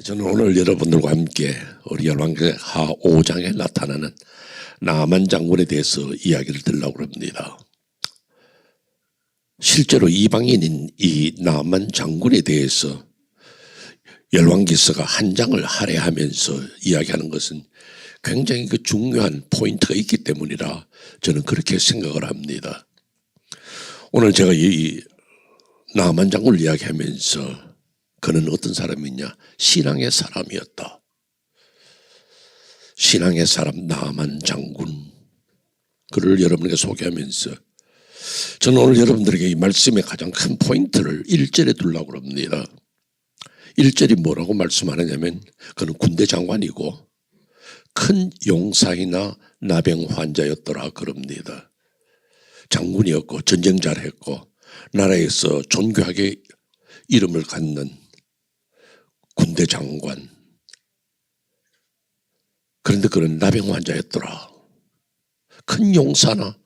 저는 오늘 여러분들과 함께 우리 열왕기하 5장에 나타나는 나만 장군에 대해서 이야기를 드리려고 합니다. 실제로 이방인인 이 나만 장군에 대해서 열왕기서가 한 장을 할애하면서 이야기하는 것은 굉장히 중요한 포인트가 있기 때문이라 저는 그렇게 생각을 합니다. 오늘 제가 이 나만 장군을 이야기하면서 그는 어떤 사람이냐? 신앙의 사람이었다. 신앙의 사람 나만 장군. 그를 여러분에게 소개하면서 저는 오늘 여러분들에게 이 말씀의 가장 큰 포인트를 1절에 두려고 합니다. 1절이 뭐라고 말씀하느냐면 그는 군대 장관이고 큰 용사이나 나병 환자였더라 그럽니다. 장군이었고 전쟁 잘했고 나라에서 존귀하게 이름을 갖는 군대 장관. 그런데 그는 나병 환자였더라. 큰 용사나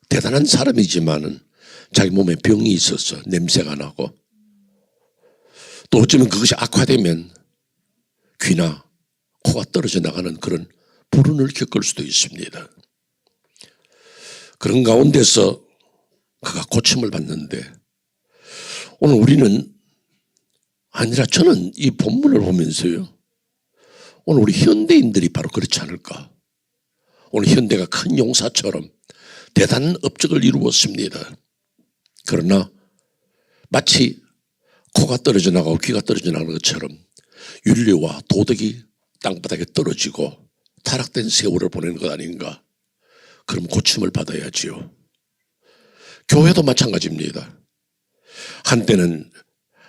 대단한 사람이지만은 자기 몸에 병이 있어서 냄새가 나고 또 어쩌면 그것이 악화되면 귀나 코가 떨어져 나가는 그런 불운을 겪을 수도 있습니다. 그런 가운데서 그가 고침을 받는데 오늘 우리는 아니라 저는 이 본문을 보면서요. 오늘 우리 현대인들이 바로 그렇지 않을까. 오늘 현대가 큰 용사처럼 대단한 업적을 이루었습니다. 그러나 마치 코가 떨어져 나가고 귀가 떨어져 나가는 것처럼 윤리와 도덕이 땅바닥에 떨어지고 타락된 세월을 보내는 것 아닌가. 그럼 고침을 받아야지요. 교회도 마찬가지입니다. 한때는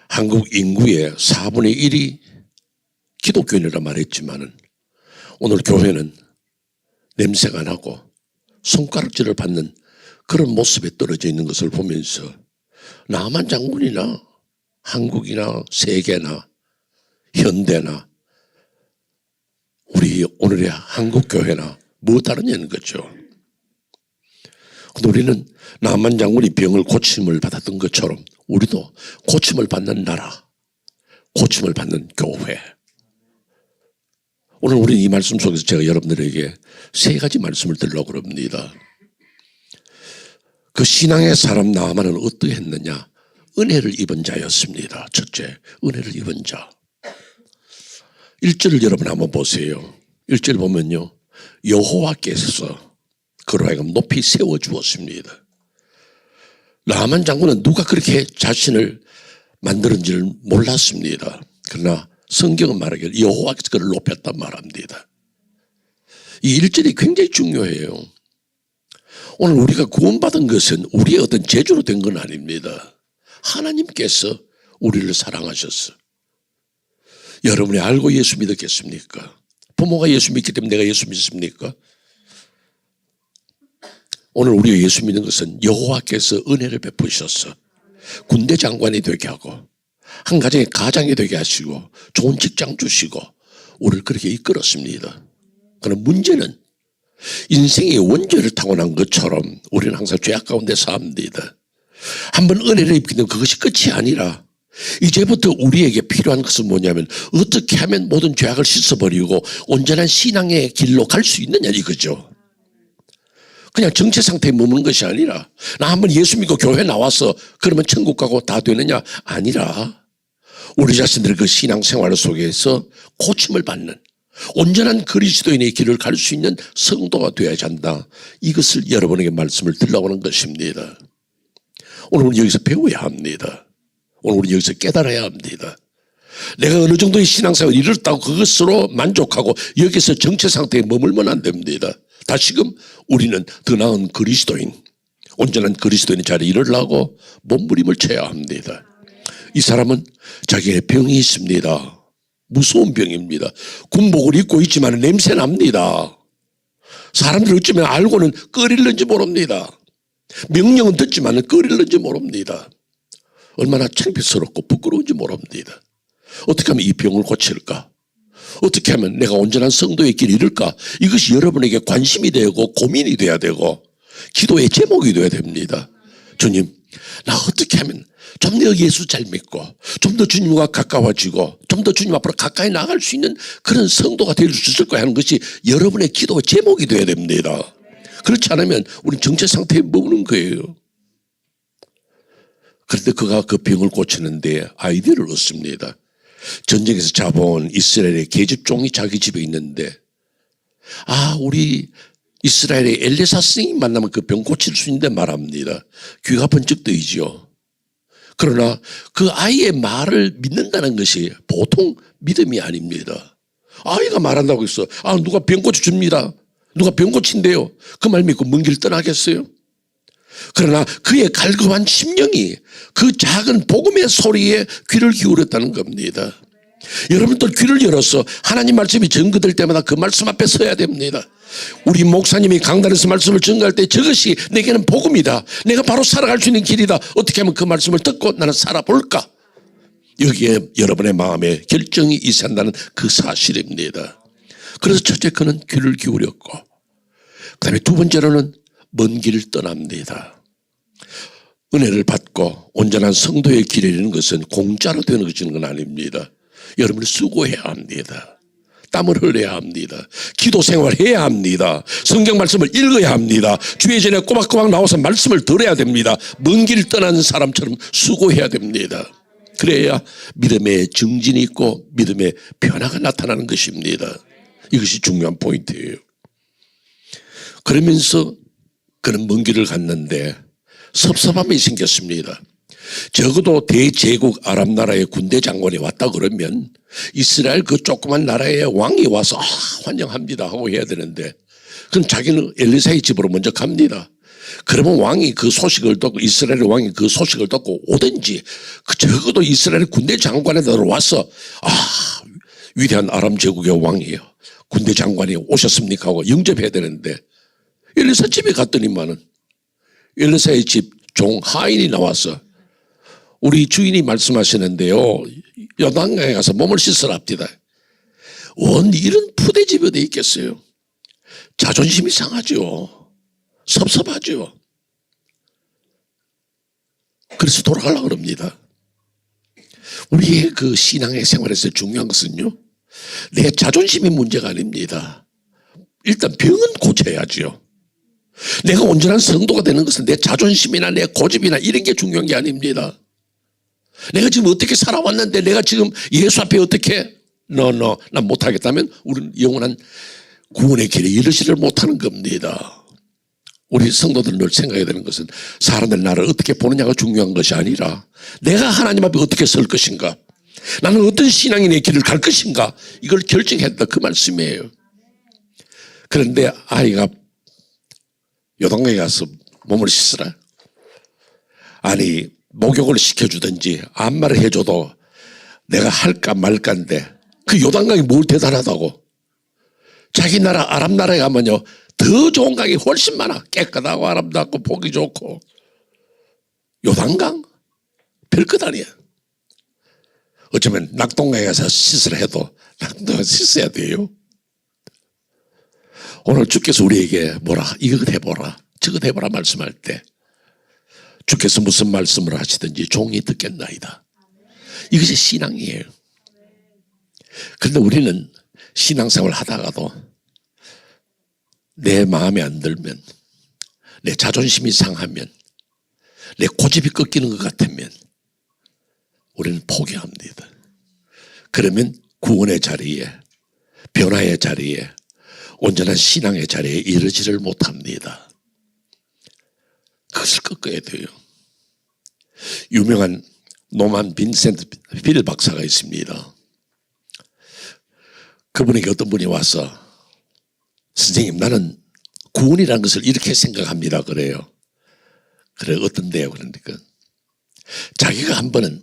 한국 인구의 4분의 1이 기독교인이라 말했지만은 오늘 교회는 냄새가 나고 손가락질을 받는 그런 모습에 떨어져 있는 것을 보면서 나만 장군이나 한국이나 세계나 현대나 우리 오늘의 한국 교회나 뭐 다르냐는 거죠. 근데 우리는 나만 장군이 병을 고침을 받았던 것처럼 우리도 고침을 받는 나라, 고침을 받는 교회. 오늘 우리는 이 말씀 속에서 제가 여러분들에게 세 가지 말씀을 드리려고 합니다. 그 신앙의 사람 나만은 어떠했느냐? 은혜를 입은 자였습니다. 첫째, 은혜를 입은 자. 1절을 여러분 한번 보세요. 1절 보면요. 여호와께서 그로 하여금 높이 세워주었습니다. 나만 장군은 누가 그렇게 자신을 만들었는지를 몰랐습니다. 그러나 성경은 말하기를 여호와께서 그를 높였단 말합니다. 이 1절이 굉장히 중요해요. 오늘 우리가 구원받은 것은 우리의 어떤 재주로 된 건 아닙니다. 하나님께서 우리를 사랑하셨어. 여러분이 알고 예수 믿었겠습니까? 부모가 예수 믿기 때문에 내가 예수 믿습니까? 오늘 우리가 예수 믿는 것은 여호와께서 은혜를 베푸셨어. 군대 장관이 되게 하고 한 가정의 가장이 되게 하시고 좋은 직장 주시고 우리를 그렇게 이끌었습니다. 그러나 문제는 인생의 원죄를 타고난 것처럼 우리는 항상 죄악 가운데 삽니다. 한번 은혜를 입게 되면 그것이 끝이 아니라 이제부터 우리에게 필요한 것은 뭐냐면 어떻게 하면 모든 죄악을 씻어버리고 온전한 신앙의 길로 갈 수 있느냐 이거죠. 그냥 정체 상태에 머무는 것이 아니라 나 한번 예수 믿고 교회 나와서 그러면 천국 가고 다 되느냐 아니라 우리 자신들의 그 신앙생활 속에서 고침을 받는 온전한 그리스도인의 길을 갈 수 있는 성도가 되어야지 한다. 이것을 여러분에게 말씀을 드리려고 하는 것입니다. 오늘 우리 여기서 배워야 합니다. 오늘 우리 여기서 깨달아야 합니다. 내가 어느 정도의 신앙생활을 이뤘다고 그것으로 만족하고 여기서 정체 상태에 머물면 안 됩니다. 다시금 우리는 더 나은 그리스도인, 온전한 그리스도인의 자리에 이르려고 몸부림을 쳐야 합니다. 이 사람은 자기의 병이 있습니다. 무서운 병입니다. 군복을 입고 있지만 냄새 납니다. 사람들이 어쩌면 알고는 꺼릴는지 모릅니다. 명령은 듣지만 꺼릴는지 모릅니다. 얼마나 창피스럽고 부끄러운지 모릅니다. 어떻게 하면 이 병을 고칠까? 어떻게 하면 내가 온전한 성도의 길을 이룰까? 이것이 여러분에게 관심이 되고 고민이 돼야 되고 기도의 제목이 돼야 됩니다. 주님, 나 어떻게 하면 좀 더 예수 잘 믿고 좀 더 주님과 가까워지고 좀 더 주님 앞으로 가까이 나갈 수 있는 그런 성도가 될 수 있을까 하는 것이 여러분의 기도 제목이 되어야 됩니다. 그렇지 않으면 우리는 정체 상태에 머무는 거예요. 그런데 그가 그 병을 고치는데 아이디어를 얻습니다. 전쟁에서 잡아온 이스라엘의 계집종이 자기 집에 있는데 우리 이스라엘의 엘리사 스님 만나면 그 병 고칠 수 있는데 말합니다. 귀가 번쩍 뜨이지요. 그러나 그 아이의 말을 믿는다는 것이 보통 믿음이 아닙니다. 아이가 말한다고 해서 누가 병 고쳐줍니다. 누가 병 고친대요. 그 말 믿고 먼 길 떠나겠어요? 그러나 그의 갈급한 심령이 그 작은 복음의 소리에 귀를 기울였다는 겁니다. 여러분들 귀를 열어서 하나님 말씀이 증거될 때마다 그 말씀 앞에 서야 됩니다. 우리 목사님이 강단에서 말씀을 증거할 때 저것이 내게는 복음이다. 내가 바로 살아갈 수 있는 길이다. 어떻게 하면 그 말씀을 듣고 나는 살아볼까? 여기에 여러분의 마음에 결정이 있어야 한다는 그 사실입니다. 그래서 첫째 그는 귀를 기울였고 그 다음에 두 번째로는 먼 길을 떠납니다. 은혜를 받고 온전한 성도의 길에 이르는 것은 공짜로 되는 것은 아닙니다. 여러분이 수고해야 합니다. 땀을 흘려야 합니다. 기도 생활해야 합니다. 성경 말씀을 읽어야 합니다. 주의 전에 꼬박꼬박 나와서 말씀을 들어야 됩니다. 먼 길 떠나는 사람처럼 수고해야 됩니다. 그래야 믿음의 증진이 있고 믿음의 변화가 나타나는 것입니다. 이것이 중요한 포인트예요. 그러면서 그는 먼 길을 갔는데 섭섭함이 생겼습니다. 적어도 대제국 아랍 나라의 군대 장관이 왔다 그러면 이스라엘 그 조그만 나라의 왕이 와서 환영합니다 하고 해야 되는데 그럼 자기는 엘리사의 집으로 먼저 갑니다. 그러면 왕이 그 소식을 듣고 이스라엘 왕이 그 소식을 듣고 오든지 적어도 이스라엘 군대 장관에 들어와서 위대한 아람 제국의 왕이에요. 군대 장관이 오셨습니까 하고 영접해야 되는데 엘리사 집에 갔더니만은 엘리사의 집 종 하인이 나와서 우리 주인이 말씀하시는데요. 요단강에 가서 몸을 씻으라 합니다. 이런 푸대집이 어디 있겠어요. 자존심이 상하죠. 섭섭하죠. 그래서 돌아가려고 합니다. 우리의 그 신앙의 생활에서 중요한 것은요. 내 자존심이 문제가 아닙니다. 일단 병은 고쳐야죠. 내가 온전한 성도가 되는 것은 내 자존심이나 내 고집이나 이런 게 중요한 게 아닙니다. 내가 지금 어떻게 살아왔는데 내가 지금 예수 앞에 어떻게 난 못하겠다면 우리는 영원한 구원의 길에 이르지를 못하는 겁니다. 우리 성도들은 늘 생각해야 되는 것은 사람들 나를 어떻게 보느냐가 중요한 것이 아니라 내가 하나님 앞에 어떻게 설 것인가, 나는 어떤 신앙이 내 길을 갈 것인가, 이걸 결정했다 그 말씀이에요. 그런데 아이가 요단강에 가서 몸을 씻으라. 목욕을 시켜주든지 아무 말을 해줘도 내가 할까 말까인데 그 요단강이 뭘 대단하다고. 자기 나라 아랍 나라에 가면요 더 좋은 강이 훨씬 많아. 깨끗하고 아름답고 보기 좋고. 요단강? 별것 아니야. 어쩌면 낙동강에 가서 씻으라 해도 낙동강에 씻어야 돼요. 오늘 주께서 우리에게 이것 해보라 저것 해보라 말씀할 때 주께서 무슨 말씀을 하시든지 종이 듣겠나이다. 이것이 신앙이에요. 그런데 우리는 신앙생활을 하다가도 내 마음에 안 들면, 내 자존심이 상하면, 내 고집이 꺾이는 것 같으면 우리는 포기합니다. 그러면 구원의 자리에, 변화의 자리에, 온전한 신앙의 자리에 이르지를 못합니다. 그것을 꺾어야 돼요. 유명한 노만 빈센트 필 박사가 있습니다. 그분에게 어떤 분이 와서 선생님 나는 구원이라는 것을 이렇게 생각합니다 그래요. 그래 어떤데요? 그러니까 자기가 한 번은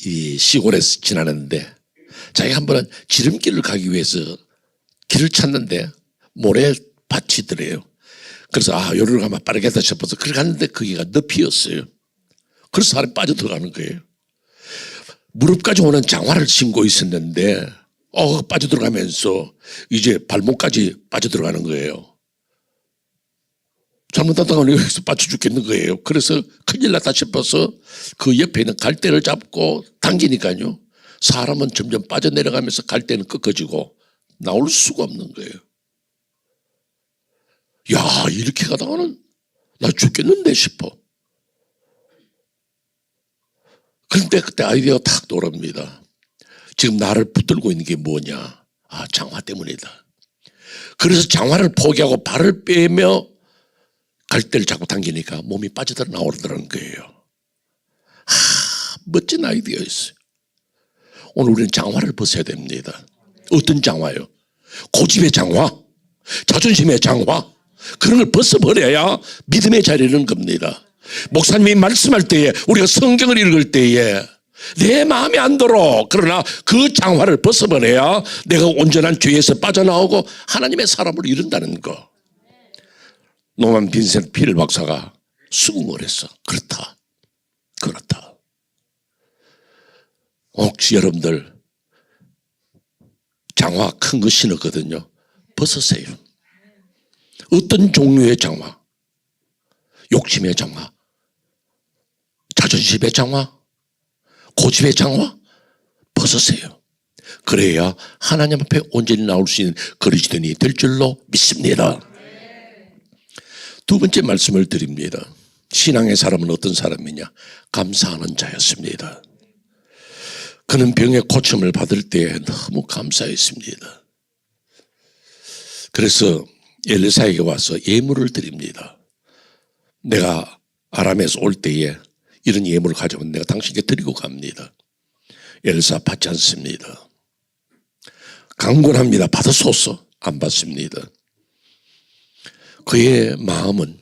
이 시골에서 지나는데 자기가 한 번은 지름길을 가기 위해서 길을 찾는데 모래밭이 더래요. 그래서 여기로 가면 빠르겠다 싶어서 그렇게 갔는데 거기가 늪이었어요. 그래서 사람이 빠져들어가는 거예요. 무릎까지 오는 장화를 신고 있었는데 빠져들어가면서 이제 발목까지 빠져들어가는 거예요. 잘못하다가 여기서 빠져 죽겠는 거예요. 그래서 큰일 났다 싶어서 그 옆에 있는 갈대를 잡고 당기니까요. 사람은 점점 빠져내려가면서 갈대는 꺾어지고 나올 수가 없는 거예요. 야, 이렇게 가다가는 나 죽겠는데 싶어. 그런데 그때 아이디어가 탁 떠오릅니다. 지금 나를 붙들고 있는 게 뭐냐? 아, 장화 때문이다. 그래서 장화를 포기하고 발을 빼며 갈대를 잡고 당기니까 몸이 빠져들어 나오더라는 거예요. 멋진 아이디어였어요. 오늘 우리는 장화를 벗어야 됩니다. 어떤 장화요? 고집의 장화, 자존심의 장화, 그런 걸 벗어버려야 믿음의 자리에 이르는 겁니다. 목사님이 말씀할 때에, 우리가 성경을 읽을 때에 내 마음에 안 들어. 그러나 그 장화를 벗어버려야 내가 온전한 죄에서 빠져나오고 하나님의 사람으로 이른다는 거. 노만 빈센트 필 박사가 수긍을 했어. 그렇다. 혹시 여러분들 장화 큰 거 신었거든요. 벗으세요. 어떤 종류의 장화? 욕심의 장화, 자존심의 장화, 고집의 장화 벗으세요. 그래야 하나님 앞에 온전히 나올 수 있는 그리스도인이 될 줄로 믿습니다. 두 번째 말씀을 드립니다. 신앙의 사람은 어떤 사람이냐? 감사하는 자였습니다. 그는 병의 고침을 받을 때 너무 감사했습니다. 그래서 엘리사에게 와서 예물을 드립니다. 내가 아람에서 올 때에 이런 예물을 가져오면 내가 당신에게 드리고 갑니다. 엘리사 받지 않습니다. 강권합니다. 받으소서. 안 받습니다. 그의 마음은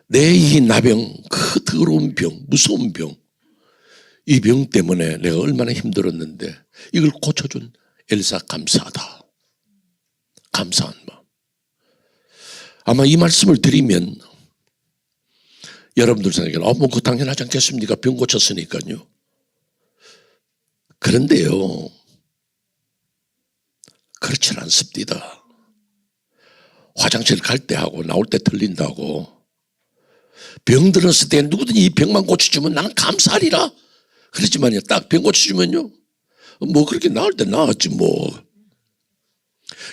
내 이 나병, 그 더러운 병, 무서운 병, 이 병 때문에 내가 얼마나 힘들었는데 이걸 고쳐준 엘리사 감사하다. 감사한 마음. 아마 이 말씀을 드리면 여러분들 생각에는 뭐 그 당연하지 않겠습니까? 병 고쳤으니까요. 그런데요, 그렇진 않습니다. 화장실 갈 때 하고 나올 때 틀린다고 병 들었을 때 누구든지 이 병만 고쳐주면 나는 감사하리라 그랬지만요, 딱 병 고쳐주면요 뭐 그렇게 나을 때 나았지 뭐.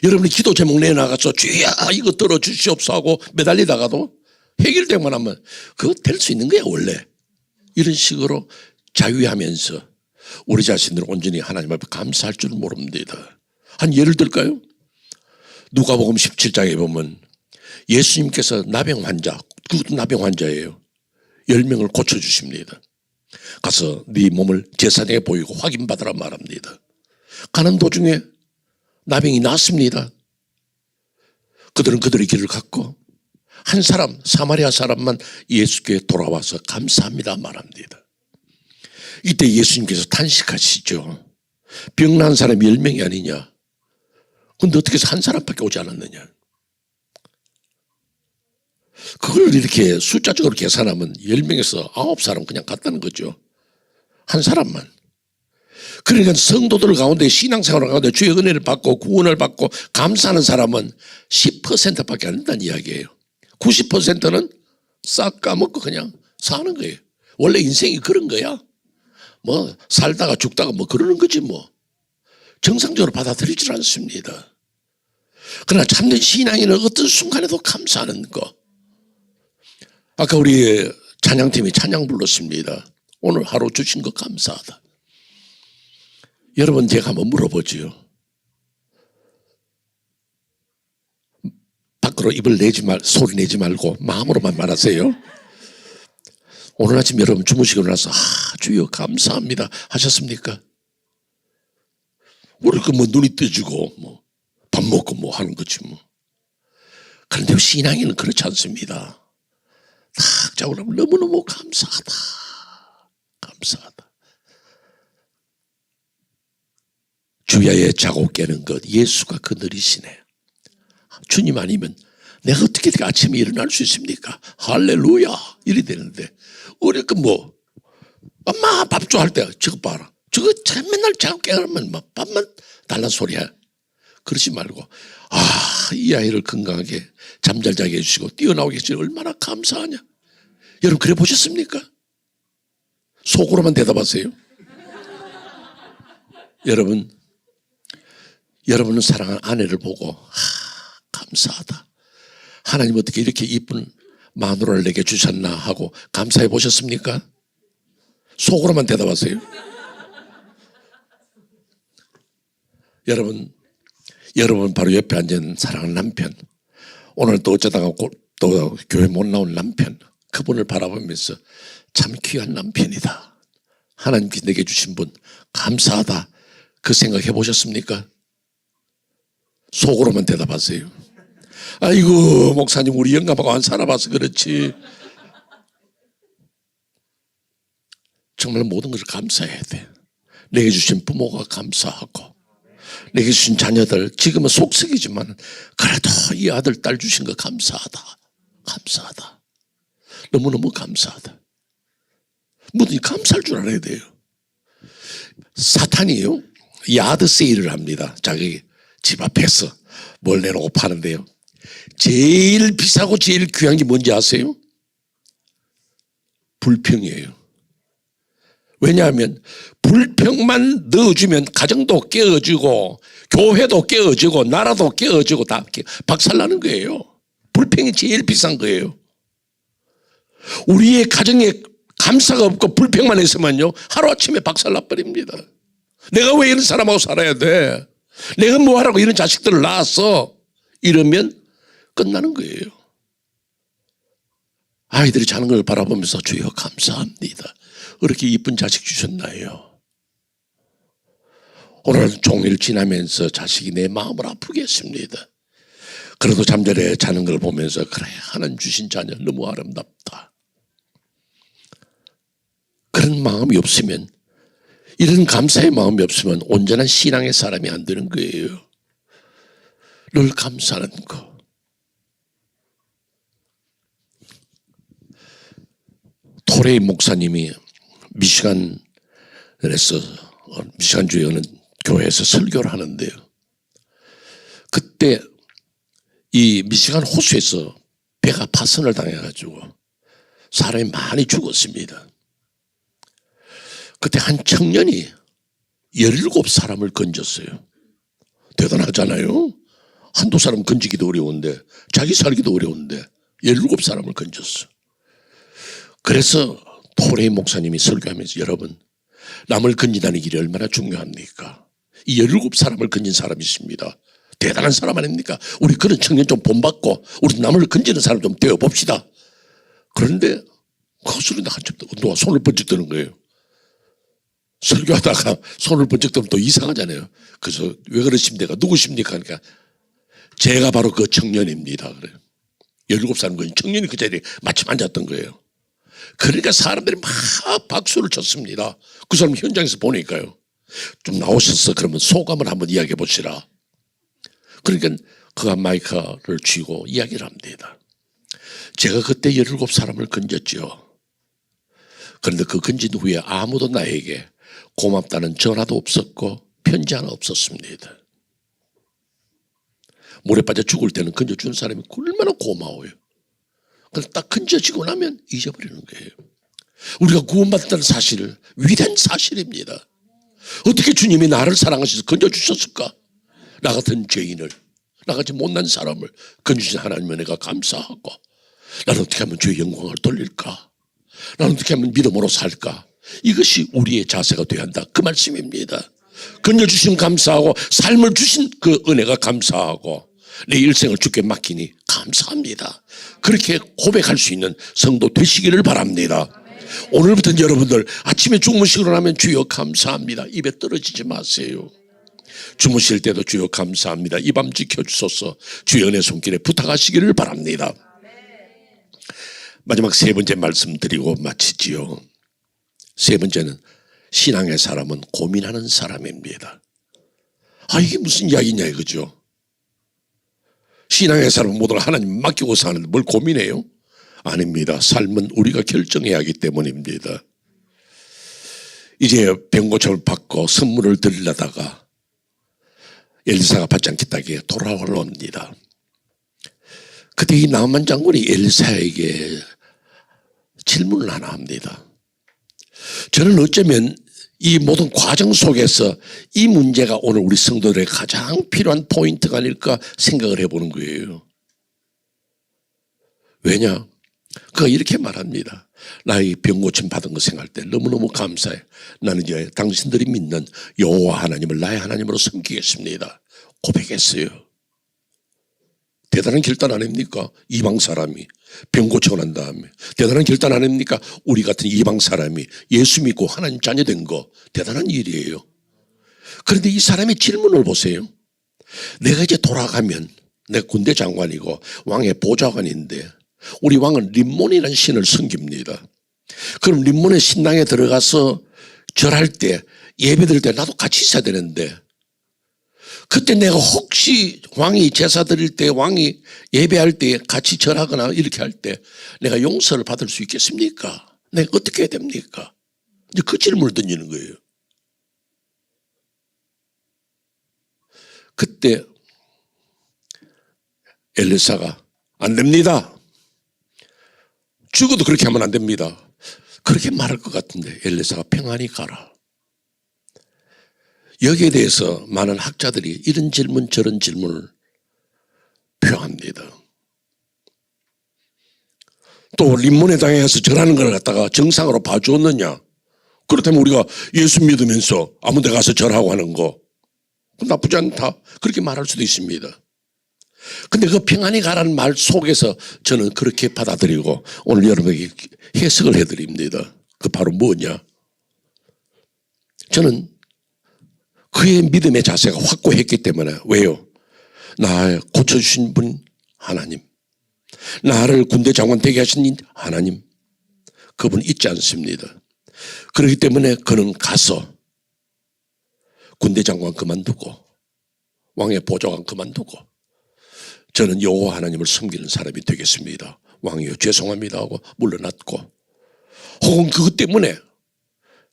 여러분이 기도 제목 내나가서 주야 이거 들어주시옵소서 하고 매달리다가도 해결되만 하면 그거 될 수 있는 거야 원래. 이런 식으로 자유하면서 우리 자신을 온전히 하나님 앞에 감사할 줄 모릅니다. 한 예를 들까요? 누가복음 17장에 보면 예수님께서 나병 환자, 그것도 나병 환자예요. 10명을 고쳐주십니다. 가서 네 몸을 제사장에 보이고 확인받으라 말합니다. 가는 도중에 나병이 났습니다. 그들은 그들의 길을 갔고 한 사람, 사마리아 사람만 예수께 돌아와서 감사합니다 말합니다. 이때 예수님께서 탄식하시죠. 병난 사람이 10명이 아니냐. 근데 어떻게 해서 한 사람밖에 오지 않았느냐. 그걸 이렇게 숫자적으로 계산하면 10명에서 9사람 그냥 갔다는 거죠. 한 사람만. 그러니까 성도들 가운데 신앙생활 가운데 주의 은혜를 받고 구원을 받고 감사하는 사람은 10%밖에 안 된다는 이야기예요. 90%는 싹 까먹고 그냥 사는 거예요. 원래 인생이 그런 거야. 뭐 살다가 죽다가 뭐 그러는 거지 뭐. 정상적으로 받아들이질 않습니다. 그러나 참된 신앙인은 어떤 순간에도 감사하는 거. 아까 우리 찬양팀이 찬양 불렀습니다. 오늘 하루 주신 거 감사하다. 여러분 제가 한번 물어보지요. 밖으로 입을 소리 내지 말고 마음으로만 말하세요. 오늘 아침 여러분 주무시고 나서 주여 감사합니다 하셨습니까? 우리 뭐 눈이 떠지고 뭐 밥 먹고 뭐 하는 거지 뭐. 그런데 신앙인은 그렇지 않습니다. 탁 자고 나면 너무너무 감사하다. 감사하다. 주야에 자고 깨는 것 예수가 그늘이시네. 주님 아니면 내가 어떻게 아침에 일어날 수 있습니까? 할렐루야 이리 되는데 우리가 뭐 엄마 밥 줘 할 때 저거 봐라. 저거 맨날 자고 깨면 막 밥만 달란 소리야. 그러지 말고 이 아이를 건강하게 잠잘 자게 해주시고 뛰어나오게 해주시니 얼마나 감사하냐. 여러분 그래 보셨습니까? 속으로만 대답하세요. 여러분은 사랑하는 아내를 보고 감사하다. 하나님 어떻게 이렇게 이쁜 마누라를 내게 주셨나 하고 감사해 보셨습니까? 속으로만 대답하세요. 여러분 바로 옆에 앉은 사랑하는 남편, 오늘 또 어쩌다가 또 교회 못 나온 남편, 그분을 바라보면서 참 귀한 남편이다. 하나님께 내게 주신 분 감사하다. 그 생각해 보셨습니까? 속으로만 대답하세요. 아이고 목사님 우리 영감하고 안 살아봐서 그렇지. 정말 모든 것을 감사해야 돼. 내게 주신 부모가 감사하고 내게 주신 자녀들 지금은 속썩이지만 그래도 이 아들 딸 주신 거 감사하다. 감사하다. 너무너무 감사하다. 뭐든지 감사할 줄 알아야 돼요. 사탄이요 야드 세일을 합니다. 자기 집 앞에서 뭘 내놓고 파는데요. 제일 비싸고 제일 귀한 게 뭔지 아세요? 불평이에요. 왜냐하면 불평만 넣어주면 가정도 깨어지고 교회도 깨어지고 나라도 깨어지고 다 박살나는 거예요. 불평이 제일 비싼 거예요. 우리의 가정에 감사가 없고 불평만 있으면요 하루아침에 박살나버립니다. 내가 왜 이런 사람하고 살아야 돼? 내가 뭐 하라고 이런 자식들을 낳았어? 이러면 끝나는 거예요. 아이들이 자는 걸 바라보면서 주여 감사합니다. 그렇게 이쁜 자식 주셨나요? 오늘 종일 지나면서 자식이 내 마음을 아프게 했습니다. 그래도 잠자리에 자는 걸 보면서 그래 하나님 주신 자녀 너무 아름답다. 그런 마음이 없으면, 이런 감사의 마음이 없으면 온전한 신앙의 사람이 안 되는 거예요. 늘 감사하는 거. 토레이 목사님이 미시간주에 어느 교회에서 설교를 하는데요. 그때 이 미시간 호수에서 배가 파손을 당해가지고 사람이 많이 죽었습니다. 그때 한 청년이 17사람을 건졌어요. 대단하잖아요. 한두 사람 건지기도 어려운데, 자기 살기도 어려운데 17사람을 건졌어. 그래서 토레이 목사님이 설교하면서 여러분 남을 건진다는 길이 얼마나 중요합니까? 이 17사람을 건진 사람이 있습니다. 대단한 사람 아닙니까? 우리 그런 청년 좀 본받고 우리 남을 건지는 사람 좀 되어봅시다. 그런데 거스른데 한참도 누가 손을 번쩍 드는 거예요. 설교하다가 손을 번쩍 들면 또 이상하잖아요. 그래서 왜 그러십니까? 누구십니까? 그러니까 제가 바로 그 청년입니다. 그래요. 17사람 건진 청년이 그 자리에 마침 앉았던 거예요. 그러니까 사람들이 막 박수를 쳤습니다. 그 사람 현장에서 보니까요. 좀 나오셨어. 그러면 소감을 한번 이야기해 보시라. 그러니까 그가 마이크를 쥐고 이야기를 합니다. 제가 그때 17사람을 건졌죠. 그런데 그 건진 후에 아무도 나에게 고맙다는 전화도 없었고 편지 하나 없었습니다. 물에 빠져 죽을 때는 건져주는 사람이 얼마나 고마워요. 그래서 딱 건져지고 나면 잊어버리는 거예요. 우리가 구원받았다는 사실을, 위대한 사실입니다. 어떻게 주님이 나를 사랑하셔서 건져주셨을까? 나 같은 죄인을, 나같이 못난 사람을 건져주신 하나님의 내가 감사하고, 나는 어떻게 하면 주의 영광을 돌릴까? 나는 어떻게 하면 믿음으로 살까? 이것이 우리의 자세가 되어야 한다. 그 말씀입니다. 건져주신 감사하고 삶을 주신 그 은혜가 감사하고 내 일생을 주께 맡기니 감사합니다. 그렇게 고백할 수 있는 성도 되시기를 바랍니다. 오늘부터 여러분들 아침에 주무시고 나면 주여 감사합니다. 입에 떨어지지 마세요. 주무실 때도 주여 감사합니다. 이 밤 지켜주소서 주의 은혜 손길에 부탁하시기를 바랍니다. 마지막 세 번째 말씀 드리고 마치지요. 세 번째는 신앙의 사람은 고민하는 사람입니다. 이게 무슨 이야기냐 이거죠. 신앙의 사람은 모든 걸 하나님 맡기고 사는데 뭘 고민해요? 아닙니다. 삶은 우리가 결정해야 하기 때문입니다. 이제 병고침을 받고 선물을 드리려다가 엘리사가 받지 않겠다기에 돌아올라옵니다. 그때 이 나만 장군이 엘리사에게 질문을 하나 합니다. 저는 어쩌면 이 모든 과정 속에서 이 문제가 오늘 우리 성도들의 가장 필요한 포인트가 아닐까 생각을 해보는 거예요. 왜냐? 그가 이렇게 말합니다. 나의 병 고침 받은 거 생각할 때 너무너무 감사해. 나는 이제 당신들이 믿는 여호와 하나님을 나의 하나님으로 섬기겠습니다. 고백했어요. 대단한 결단 아닙니까? 이방 사람이 병 고치고 난 다음에 대단한 결단 아닙니까? 우리 같은 이방 사람이 예수 믿고 하나님 자녀 된 거 대단한 일이에요. 그런데 이 사람의 질문을 보세요. 내가 이제 돌아가면 내가 군대 장관이고 왕의 보좌관인데 우리 왕은 림몬이라는 신을 섬깁니다. 그럼 림몬의 신당에 들어가서 절할 때 예배 드릴 때 나도 같이 있어야 되는데 그때 내가 혹시 왕이 제사 드릴 때 왕이 예배할 때 같이 절하거나 이렇게 할 때 내가 용서를 받을 수 있겠습니까? 내가 어떻게 해야 됩니까? 이제 그 질문을 던지는 거예요. 그때 엘리사가 안 됩니다. 죽어도 그렇게 하면 안 됩니다. 그렇게 말할 것 같은데 엘리사가 평안히 가라. 여기에 대해서 많은 학자들이 이런 질문 저런 질문을 표합니다. 또 림몬의 땅에 가서 절하는 걸 갖다가 정상으로 봐주었느냐? 그렇다면 우리가 예수 믿으면서 아무 데 가서 절하고 하는 거 나쁘지 않다. 그렇게 말할 수도 있습니다. 근데 그 평안히 가라는 말 속에서 저는 그렇게 받아들이고 오늘 여러분에게 해석을 해드립니다. 그 바로 뭐냐? 저는 그의 믿음의 자세가 확고했기 때문에 왜요? 나를 고쳐주신 분 하나님, 나를 군대 장관 되게 하신 하나님, 그분 잊지 않습니다. 그렇기 때문에 그는 가서 군대 장관 그만두고 왕의 보좌관 그만두고 저는 여호와 하나님을 섬기는 사람이 되겠습니다. 왕이여 죄송합니다 하고 물러났고 혹은 그것 때문에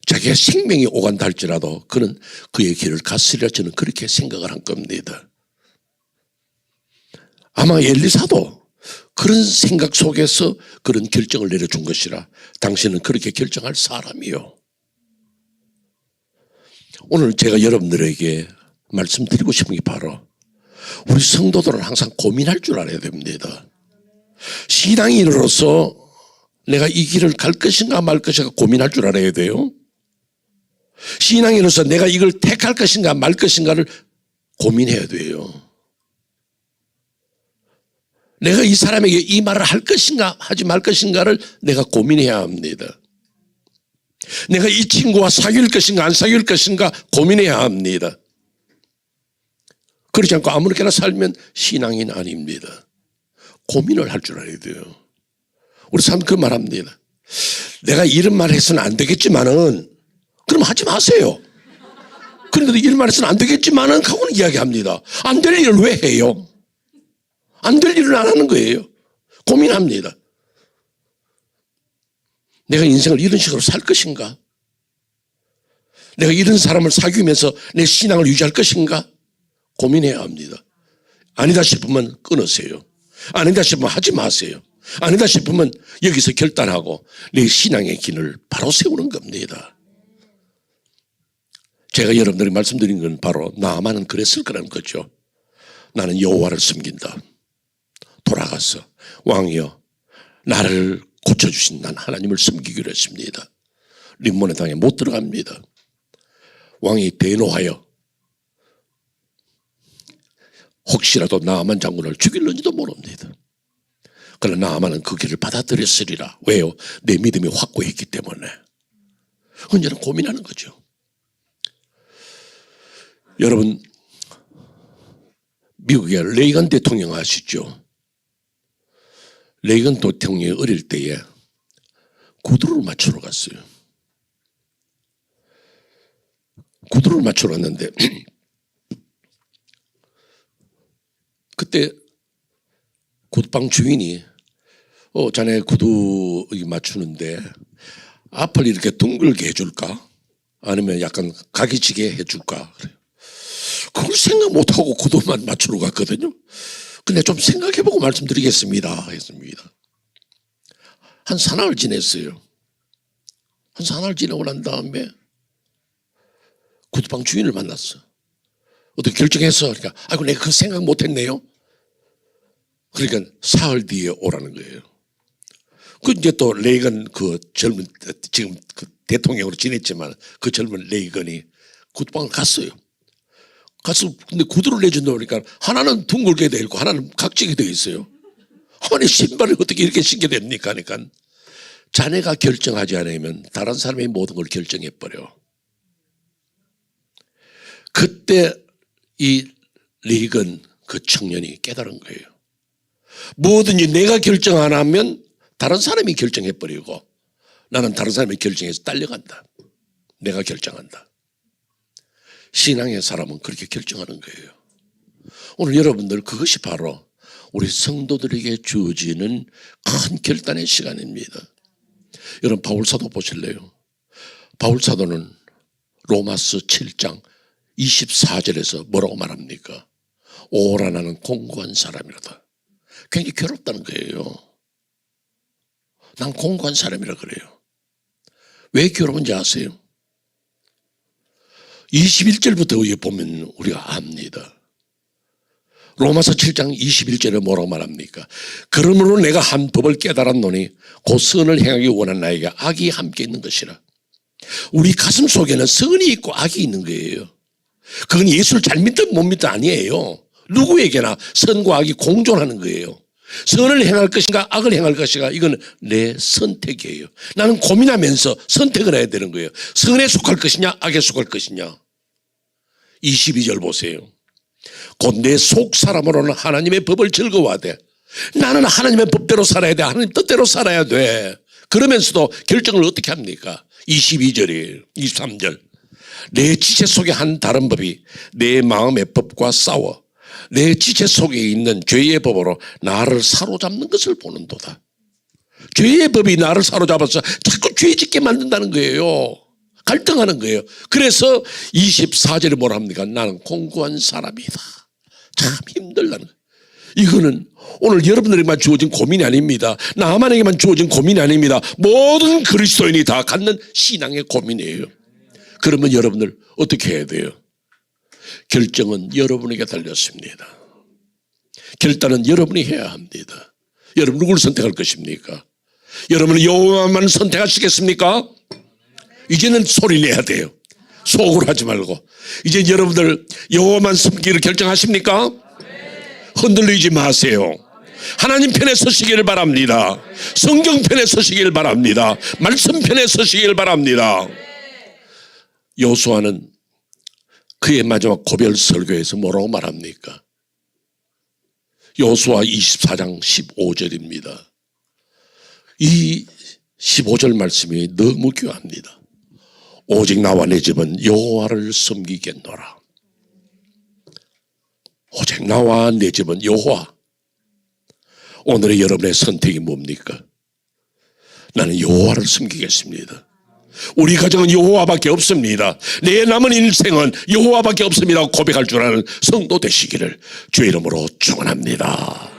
자기의 생명이 오간다 할지라도 그는 그의 길을 갔으리라 저는 그렇게 생각을 한 겁니다. 아마 엘리사도 그런 생각 속에서 그런 결정을 내려준 것이라 당신은 그렇게 결정할 사람이요. 오늘 제가 여러분들에게 말씀드리고 싶은 게 바로 우리 성도들은 항상 고민할 줄 알아야 됩니다. 신앙인으로서 내가 이 길을 갈 것인가 말 것인가 고민할 줄 알아야 돼요. 신앙인으로서 내가 이걸 택할 것인가 말 것인가를 고민해야 돼요. 내가 이 사람에게 이 말을 할 것인가 하지 말 것인가를 내가 고민해야 합니다. 내가 이 친구와 사귈 것인가 안 사귈 것인가 고민해야 합니다. 그렇지 않고 아무렇게나 살면 신앙인 아닙니다. 고민을 할 줄 알아야 돼요. 우리 사람 그 말합니다. 내가 이런 말 해서는 안 되겠지만은 그럼 하지 마세요. 그런데 이런 말 해서는 안 되겠지만은 하고는 이야기합니다. 안 될 일을 왜 해요? 안 될 일을 안 하는 거예요. 고민합니다. 내가 인생을 이런 식으로 살 것인가? 내가 이런 사람을 사귀면서 내 신앙을 유지할 것인가? 고민해야 합니다. 아니다 싶으면 끊으세요. 아니다 싶으면 하지 마세요. 아니다 싶으면 여기서 결단하고 내 신앙의 길을 바로 세우는 겁니다. 제가 여러분들에게 말씀드린 건 바로 나만은 그랬을 거라는 거죠. 나는 여호와를 섬긴다. 돌아가서 왕이여 나를 고쳐주신 난 하나님을 섬기기로 했습니다. 림몬의 땅에 못 들어갑니다. 왕이 대노하여 혹시라도 나아만 장군을 죽일는지도 모릅니다. 그러나 나아만은 그 길을 받아들였으리라. 왜요? 내 믿음이 확고했기 때문에. 언제나 고민하는 거죠. 여러분 미국의 레이건 대통령 아시죠? 레이건 대통령이 어릴 때에 구두를 맞추러 갔어요. 구두를 맞추러 갔는데 그때 구두방 주인이 자네 구두 맞추는데 앞을 이렇게 둥글게 해줄까? 아니면 약간 각이지게 해줄까? 그래요. 그걸 생각 못하고 구두만 맞추러 갔거든요. 근데 좀 생각해보고 말씀드리겠습니다 했습니다. 한 사나흘 지냈어요. 한 사나흘 지나고 난 다음에 구두방 주인을 만났어. 어떻게 결정했어? 그러니까 아이고 내가 그 생각 못했네요. 그러니까 사흘 뒤에 오라는 거예요. 그 이제 또 레이건 그 젊은 지금 그 대통령으로 지냈지만 그 젊은 레이건이 구두방을 갔어요. 가서 근데 구두를 내준다 보니까 하나는 둥글게 돼 있고 하나는 각지게 돼 있어요. 아니 신발을 어떻게 이렇게 신게 됩니까? 그러니까 자네가 결정하지 않으면 다른 사람이 모든 걸 결정해 버려. 그때 이 레이건 그 청년이 깨달은 거예요. 뭐든지 내가 결정 안 하면 다른 사람이 결정해 버리고 나는 다른 사람이 결정해서 딸려간다. 내가 결정한다. 신앙의 사람은 그렇게 결정하는 거예요. 오늘 여러분들 그것이 바로 우리 성도들에게 주어지는 큰 결단의 시간입니다. 여러분 바울사도 보실래요? 바울사도는 로마서 7장 24절에서 뭐라고 말합니까? 오라 나는 공고한 사람이라다. 굉장히 괴롭다는 거예요. 난 공고한 사람이라 그래요. 왜 괴로운지 아세요? 21절부터 위에 보면 우리가 압니다. 로마서 7장 21절에 뭐라고 말합니까? 그러므로 내가 한 법을 깨달았노니 곧 선을 행하기 원한 나에게 악이 함께 있는 것이라. 우리 가슴 속에는 선이 있고 악이 있는 거예요. 그건 예수를 잘 믿든 못 믿든 아니에요. 누구에게나 선과 악이 공존하는 거예요. 선을 행할 것인가 악을 행할 것인가 이건 내 선택이에요. 나는 고민하면서 선택을 해야 되는 거예요. 선에 속할 것이냐 악에 속할 것이냐. 22절 보세요. 곧 내 속 사람으로는 하나님의 법을 즐거워하되 나는 하나님의 법대로 살아야 돼. 하나님 뜻대로 살아야 돼. 그러면서도 결정을 어떻게 합니까? 22절이에요. 23절. 내 지체 속에 한 다른 법이 내 마음의 법과 싸워 내 지체 속에 있는 죄의 법으로 나를 사로잡는 것을 보는도다. 죄의 법이 나를 사로잡아서 자꾸 죄 짓게 만든다는 거예요. 갈등하는 거예요. 그래서 24절에 뭐라 합니까? 나는 공고한 사람이다. 참 힘들다는 거예요. 이거는 오늘 여러분들에게만 주어진 고민이 아닙니다. 나만에게만 주어진 고민이 아닙니다. 모든 그리스도인이 다 갖는 신앙의 고민이에요. 그러면 여러분들 어떻게 해야 돼요? 결정은 여러분에게 달렸습니다. 결단은 여러분이 해야 합니다. 여러분 누구를 선택할 것입니까? 여러분은 여호와만 선택하시겠습니까? 이제는 소리 내야 돼요. 속으로 하지 말고. 이제 여러분들 여호와만 섬기기를 결정하십니까? 흔들리지 마세요. 하나님 편에 서시기를 바랍니다. 성경 편에 서시기를 바랍니다. 말씀 편에 서시기를 바랍니다. 여호수아는 그의 마지막 고별 설교에서 뭐라고 말합니까? 여호수아 24장 15절입니다. 이 15절 말씀이 너무 귀합니다. 오직 나와 내 집은 여호와를 섬기겠노라. 오직 나와 내 집은 여호와. 오늘의 여러분의 선택이 뭡니까? 나는 여호와를 섬기겠습니다. 우리 가정은 여호와밖에 없습니다. 내 남은 인생은 여호와밖에 없습니다. 고백할 줄 아는 성도 되시기를 주의 이름으로 축원합니다.